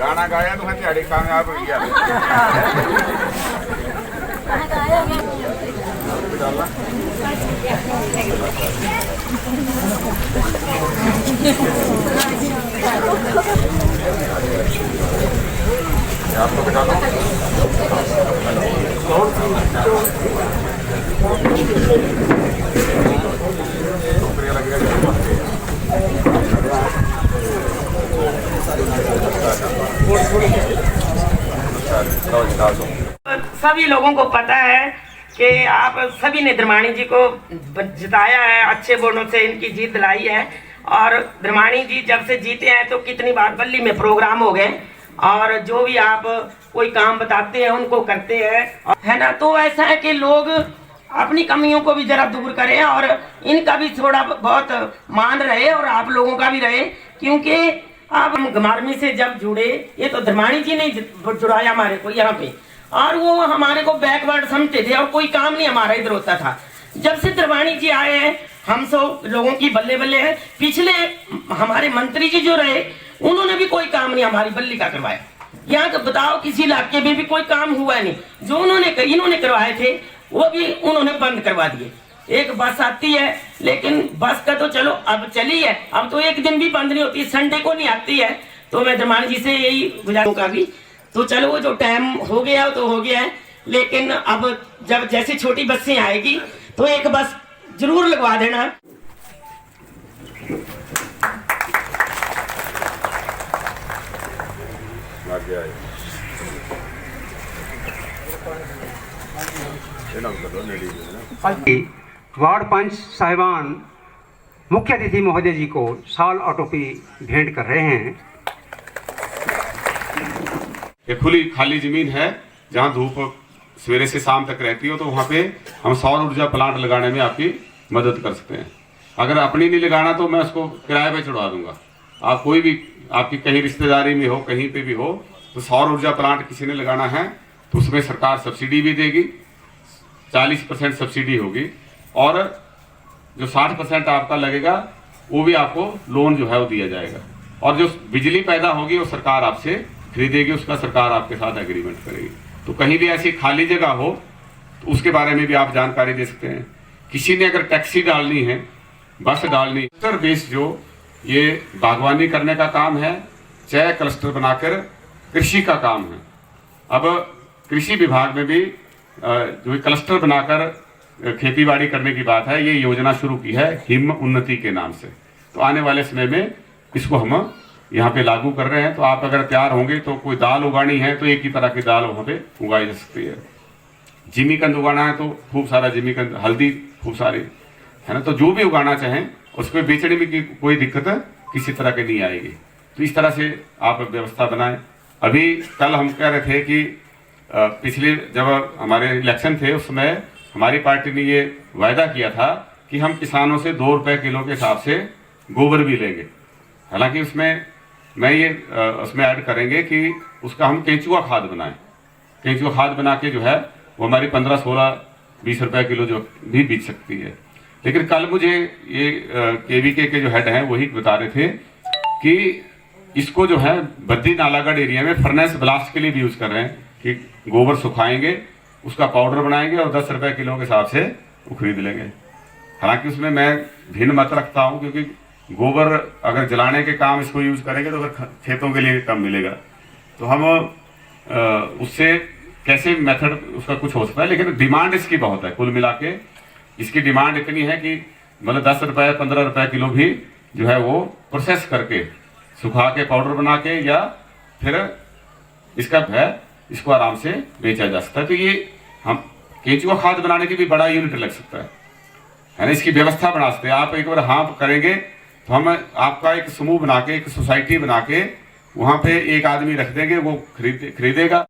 गाना गाया तो दिहाड़ी कामयाब हो गया। आपको बिठा दो। सभी लोगों को पता है कि आप सभी ने धर्माणी जी को जिताया है, अच्छे वोटों से इनकी जीत दिलाई है। और धर्माणी जी जब से जीते हैं तो कितनी बार बल्ली में प्रोग्राम हो गए, और जो भी आप कोई काम बताते हैं उनको करते हैं, है ना। तो ऐसा है कि लोग अपनी कमियों को भी जरा दूर करें और इनका भी थोड़ा बहुत मान रहे और आप लोगों का भी रहे, क्योंकि आप घमारमी से जब जुड़े, ये तो धर्माणी जी ने जुड़ाया हमारे को यहाँ पे, और वो हमारे को बैकवर्ड समझते थे और कोई काम नहीं हमारा इधर होता था। जब से धर्माणी जी आए हैं हम सब लोगों की बल्ले बल्ले है। पिछले हमारे मंत्री जी जो रहे उन्होंने भी कोई काम नहीं हमारी बल्ली का करवाया। यहाँ तो बताओ किसी इलाके में भी कोई काम हुआ नहीं, जो इन्होंने करवाए थे वो भी उन्होंने बंद करवा दिए। एक बस आती है, लेकिन बस का तो चलो अब चली है, अब तो एक दिन भी बंद नहीं होती, संडे को नहीं आती है। तो मैं धर्माणी जी से यही गुजारिश का भी, तो चलो वो जो टाइम हो गया तो हो गया है, लेकिन अब जब जैसे छोटी बसें आएगी तो एक बस जरूर लगवा देना। वार्ड पंच साहिबान मुख्य अतिथि महोदय जी को शाल और टोपी भेंट कर रहे हैं। ये खुली खाली जमीन है जहाँ धूप सवेरे से शाम तक रहती हो, तो वहाँ पे हम सौर ऊर्जा प्लांट लगाने में आपकी मदद कर सकते हैं। अगर अपनी नहीं लगाना तो मैं उसको किराए पे चढ़वा दूंगा। आप कोई भी आपकी कहीं रिश्तेदारी में हो, कहीं पे भी हो, तो सौर ऊर्जा प्लांट किसी ने लगाना है तो उसमें सरकार सब्सिडी भी देगी, 40% सब्सिडी होगी, और जो 60% आपका लगेगा वो भी आपको लोन जो है वो दिया जाएगा। और जो बिजली पैदा होगी वो सरकार आपसे खरीदेगी, उसका सरकार आपके साथ एग्रीमेंट करेगी। तो कहीं भी ऐसी खाली जगह हो तो उसके बारे में भी आप जानकारी दे सकते हैं। किसी ने अगर टैक्सी डालनी है, बस डालनी, क्लस्टर बेस्ड जो ये बागवानी करने का काम है, चाहे क्लस्टर बनाकर कृषि का काम है। अब कृषि विभाग में भी जो क्लस्टर बनाकर खेतीबाड़ी करने की बात है, ये योजना शुरू की है हिम उन्नति के नाम से। तो आने वाले समय में इसको हम यहाँ पे लागू कर रहे हैं। तो आप अगर तैयार होंगे तो कोई दाल उगानी है तो एक ही तरह की दाल वहाँ पे उगाई जा सकती है। जिमीकंद उगाना है तो खूब सारा जिमीकंद, हल्दी खूब सारी, है ना। तो जो भी उगाना चाहें उसको बेचने में कोई दिक्कत किसी तरह की नहीं आएगी। तो इस तरह से आप व्यवस्था बनाएं। अभी कल हम कह रहे थे कि पिछले जब हमारे इलेक्शन थे उस समय हमारी पार्टी ने ये वायदा किया था कि हम किसानों से 2 रुपए किलो के हिसाब से गोबर भी लेंगे। हालांकि उसमें मैं ये उसमें ऐड करेंगे कि उसका हम केंचुआ खाद बनाएं। केंचुआ खाद बना के जो है वो हमारी 15, 16, 20 रुपए किलो जो भी बिक सकती है। लेकिन कल मुझे ये केवीके के जो हेड हैं वही बता रहे थे कि इसको जो है बद्दी नालागढ़ एरिया में फर्नेस ब्लास्ट के लिए भी यूज कर रहे हैं कि गोबर सुखाएंगे, उसका पाउडर बनाएंगे और 10 रुपए किलो के हिसाब से वो खरीद लेंगे। हालांकि उसमें मैं भिन्न मत रखता हूँ, क्योंकि गोबर अगर जलाने के काम इसको यूज करेंगे तो फिर खेतों के लिए कम मिलेगा। तो हम उससे कैसे मेथड उसका कुछ हो सकता है, लेकिन डिमांड इसकी बहुत है। कुल मिला के इसकी डिमांड इतनी है कि मतलब 10 रुपए 15 रुपए किलो भी जो है वो प्रोसेस करके सुखा के पाउडर बना के या फिर इसका है इसको आराम से बेचा जा सकता है। तो ये हम केंचुआ खाद बनाने की भी बड़ा यूनिट लग सकता है ना। इसकी व्यवस्था बना सकते हैं। आप एक बार हाँ करेंगे तो हम आपका एक समूह बना के, एक सोसाइटी बना के वहां पे एक आदमी रख देंगे, वो खरीदेगा।